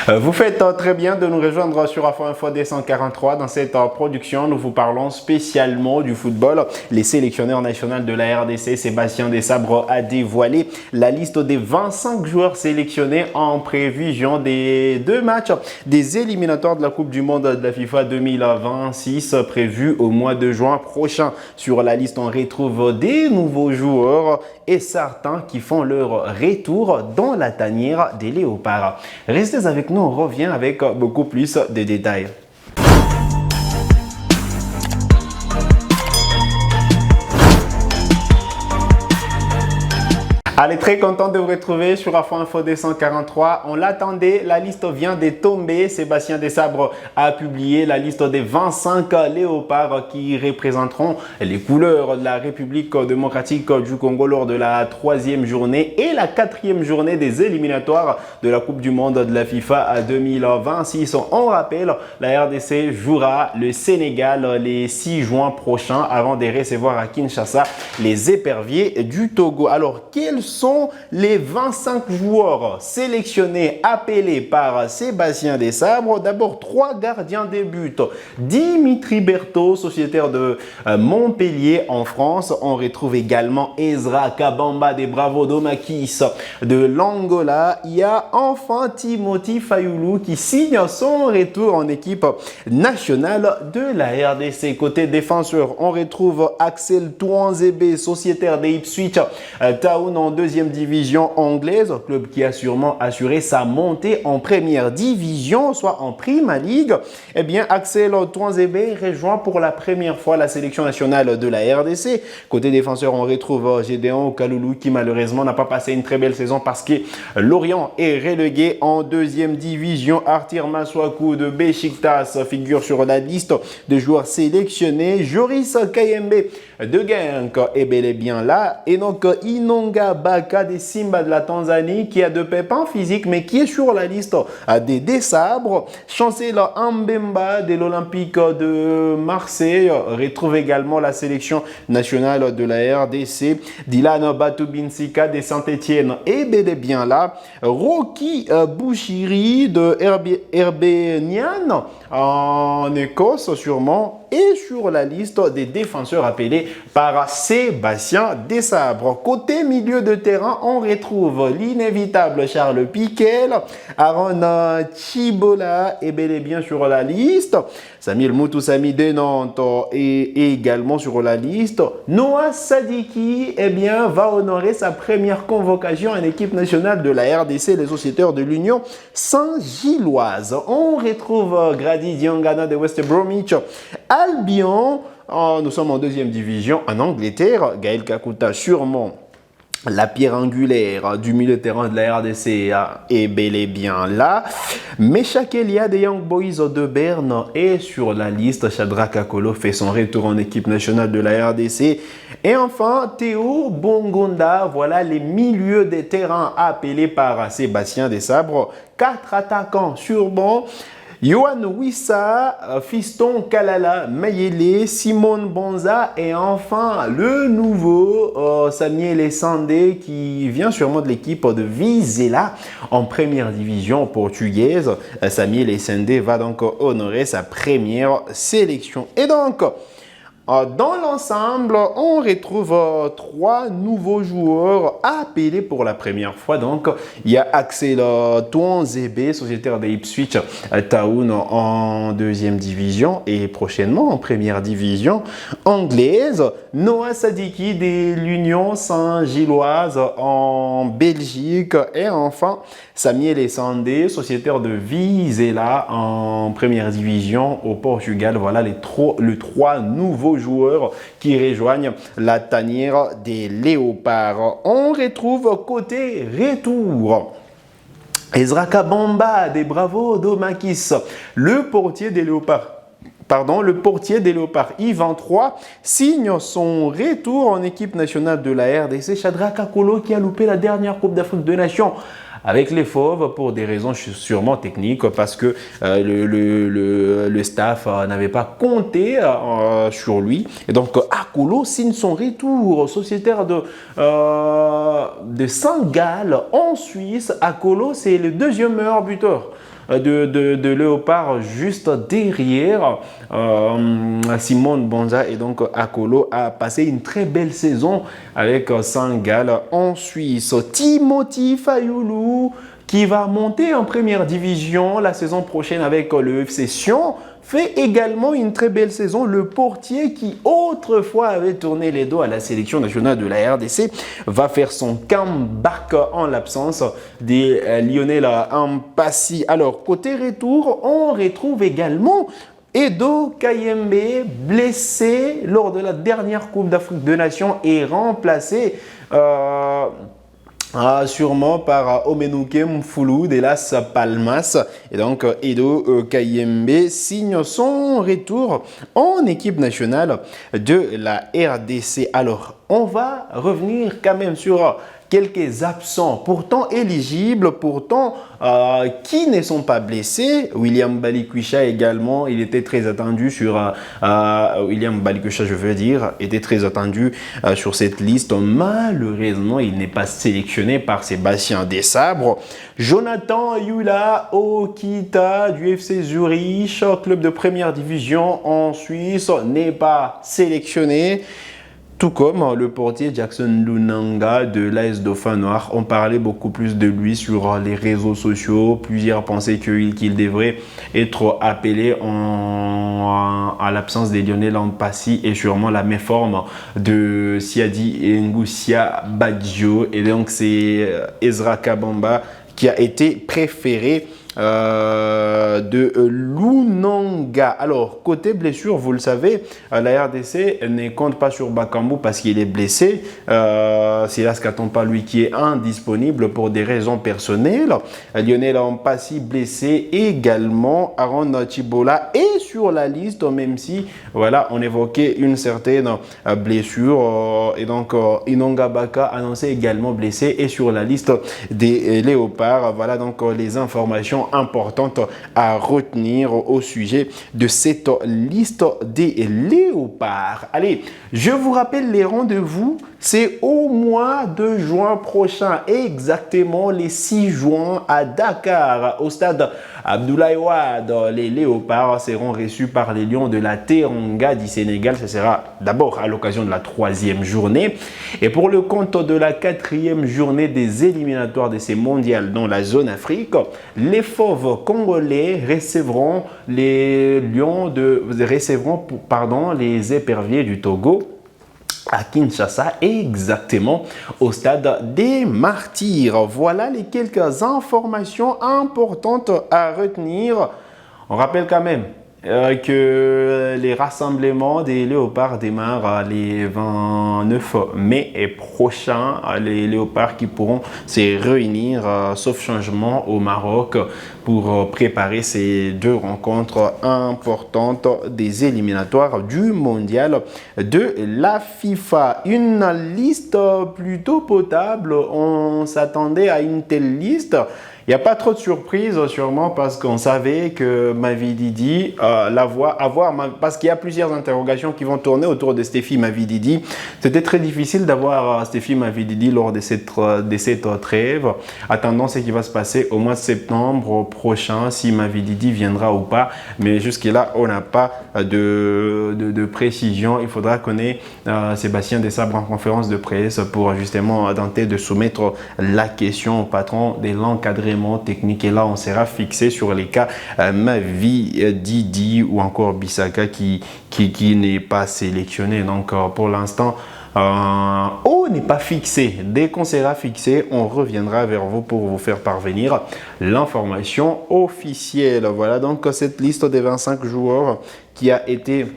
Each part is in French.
Vous faites très bien de nous rejoindre sur Afro Info D143. Dans cette production, nous vous parlons spécialement du football. Les sélectionneurs nationaux de la RDC, Sébastien Desabre, a dévoilé la liste des 25 joueurs sélectionnés en prévision des deux matchs des éliminatoires de la Coupe du Monde de la FIFA 2026 prévus au mois de juin prochain. Sur la liste, on retrouve des nouveaux joueurs et certains qui font leur retour dans la tanière des Léopards. Restez avec nous, on revient avec beaucoup plus de détails. Allez, très content de vous retrouver sur Afro Info D143. On l'attendait, la liste vient de tomber. Sébastien Desabre a publié la liste des 25 léopards qui représenteront les couleurs de la République démocratique du Congo lors de la 3e journée et la 4e journée des éliminatoires de la Coupe du Monde de la FIFA 2026. On rappelle, la RDC jouera le Sénégal les 6 juin prochains avant de recevoir à Kinshasa les éperviers du Togo. Alors, quels sont les 25 joueurs sélectionnés, appelés par Sébastien Desabre? D'abord, 3 gardiens de but. Dimitri Berthaud, sociétaire de Montpellier en France. On retrouve également Ezra Kabamba des Bravo Domakis de l'Angola. Il y a enfin Timothy Fayulu qui signe son retour en équipe nationale de la RDC. Côté défenseur, on retrouve Axel Touanzebe, sociétaire des Ipswich Town en 2e division anglaise, club qui a sûrement assuré sa montée en première division, soit en Prima League. Eh bien, Axel Touanzebe rejoint pour la première fois la sélection nationale de la RDC. Côté défenseur, on retrouve Gédéon Kaloulou qui malheureusement n'a pas passé une très belle saison parce que Lorient est relégué en 2e division. Artir Maswaku de Besiktas figure sur la liste de joueurs sélectionnés. Joris Kayembe de Genk est bel et bien là. Et donc, Inonga Baka des Simba de la Tanzanie qui a de pépins physiques mais qui est sur la liste des Desabres. Chancellor Ambemba de l'Olympique de Marseille retrouve également la sélection nationale de la RDC. Dylan Batubinsika de Saint-Etienne est bel et bien là. Rocky Bouchiri de Herbenian en Écosse sûrement et sur la liste des défenseurs appelés par Sébastien Desabre. Côté milieu de terrain, on retrouve l'inévitable Charles Piquel, Aaron Chibola est bel et bien sur la liste. Samuel Moutoussamy de Nantes est également sur la liste. Noah Sadiki va honorer sa première convocation en équipe nationale de la RDC, les sociétaires de l'Union Saint-Gilloise. On retrouve Grady Diangana de West Bromwich Albion. Nous sommes en 2e division en Angleterre. Gaël Kakuta, sûrement la pierre angulaire du milieu de terrain de la RDC, est bel et bien là. Meshak Elia des Young Boys de Berne est sur la liste. Shadrack Akolo fait son retour en équipe nationale de la RDC. Et enfin, Théo Bongonda, voilà les milieux de terrain appelés par Sébastien Desabre. 4 attaquants sûrement. Yohan Wissa, Fiston Kalala Mayele, Simone Bonza et enfin le nouveau Samuel Sandé qui vient sûrement de l'équipe de Vizela en première division portugaise. Samuel Sandé va donc honorer sa première sélection. Et donc, dans l'ensemble, on retrouve 3 nouveaux joueurs appelés pour la première fois. Donc, il y a Axel Touanzebe, sociétaire des Ipswich Town en 2e division et prochainement en première division anglaise. Noah Sadiki de l'Union Saint-Gilloise en Belgique et enfin Samuel Sandé, sociétaire de Vizela en première division au Portugal. Voilà les 3 nouveaux joueurs qui rejoignent la tanière des Léopards. On retrouve côté retour Ezra Kabamba des Bravo Domakis, le portier des Léopards. Le portier des Léopards I-23 signe son retour en équipe nationale de la RDC. Shadrack Akolo qui a loupé la dernière Coupe d'Afrique des Nations avec les Fauves pour des raisons sûrement techniques parce que le staff n'avait pas compté sur lui. Et donc Akolo signe son retour, sociétaire de Saint-Gall en Suisse. Akolo, c'est le 2e meilleur buteur de Léopard juste derrière. Simone Bonza et donc Akolo a passé une très belle saison avec Saint-Gall en Suisse. Timothy Fayulu qui va monter en première division la saison prochaine avec le FC Sion fait également une très belle saison. Le portier qui autrefois avait tourné les dos à la sélection nationale de la RDC va faire son comeback en l'absence des Lionel Mpassi. Alors côté retour, on retrouve également Edo Kayembe, blessé lors de la dernière Coupe d'Afrique des Nations et remplacé sûrement par Omenuke Mfulu de Las Palmas. Et donc Edo Kayembe signe son retour en équipe nationale de la RDC. Alors on va revenir quand même sur quelques absents, pourtant éligibles, pourtant qui ne sont pas blessés. William Balikwisha également, il était très attendu sur William Balikwisha, je veux dire, était très attendu sur cette liste. Malheureusement, il n'est pas sélectionné par Sébastien Desabre. Jonathan Yula Okita du FC Zurich, club de première division en Suisse, n'est pas sélectionné. Tout comme le portier Jackson Lunanga de l'AS Dauphin Noir. On parlait beaucoup plus de lui sur les réseaux sociaux. Plusieurs pensaient qu'il devrait être appelé à l'absence de Lionel Mpassi et sûrement la méforme de Siadi Ngoussia Badjo. Et donc c'est Ezra Kabamba qui a été préféré de Lunanga. Alors, côté blessure, vous le savez, la RDC ne compte pas sur Bakambu parce qu'il est blessé. Silas Katompa, lui, qui est indisponible pour des raisons personnelles. Lionel Mpassi, blessé également. Aaron Chibola est sur la liste, même si, voilà, on évoquait une certaine blessure. Et donc, Inonga Baka, annoncé également blessé, est sur la liste des Léopards. Voilà donc les informations importantes à retenir au sujet de cette liste des Léopards. Allez, je vous rappelle les rendez-vous, c'est au mois de juin prochain, exactement les 6 juin à Dakar, au stade Abdoulaye Wade. Les Léopards seront reçus par les Lions de la Teranga du Sénégal. Ce sera d'abord à l'occasion de la 3e journée. Et pour le compte de la 4e journée des éliminatoires de ces mondiales dans la zone Afrique, les Fauves congolais recevront les les éperviers du Togo à Kinshasa, exactement au stade des Martyrs. Voilà les quelques informations importantes à retenir. On rappelle quand même que les rassemblements des Léopards démarrent les 29 mai et prochain. Les Léopards qui pourront se réunir, sauf changement, au Maroc pour préparer ces 2 rencontres importantes des éliminatoires du mondial de la FIFA. Une liste plutôt potable. On s'attendait à une telle liste. Il n'y a pas trop de surprises sûrement parce qu'on savait que Mavididi, parce qu'il y a plusieurs interrogations qui vont tourner autour de Stephy Mavididi. C'était très difficile d'avoir Stephy Mavididi lors de cette trêve. Attendons ce qui va se passer au mois de septembre prochain, si Mavididi viendra ou pas. Mais jusque-là, on n'a pas de précision. Il faudra qu'on ait Sébastien Desabre en conférence de presse pour justement tenter de soumettre la question au patron de l'encadrement technique. Et là, on sera fixé sur les cas Mavididi ou encore Bissaka qui n'est pas sélectionné. Donc, pour l'instant, on n'est pas fixé. Dès qu'on sera fixé, on reviendra vers vous pour vous faire parvenir l'information officielle. Voilà donc cette liste des 25 joueurs qui a été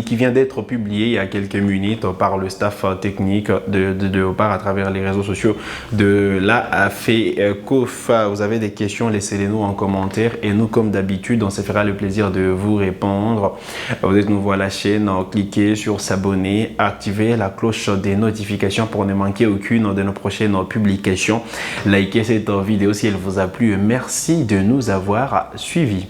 qui vient d'être publié il y a quelques minutes par le staff technique de Léopard à travers les réseaux sociaux de la FECOFA. Vous avez des questions, laissez-les nous en commentaire et nous, comme d'habitude, on se fera le plaisir de vous répondre. Vous êtes nouveau à la chaîne, cliquez sur s'abonner, activez la cloche des notifications pour ne manquer aucune de nos prochaines publications. Likez cette vidéo si elle vous a plu. Merci de nous avoir suivis.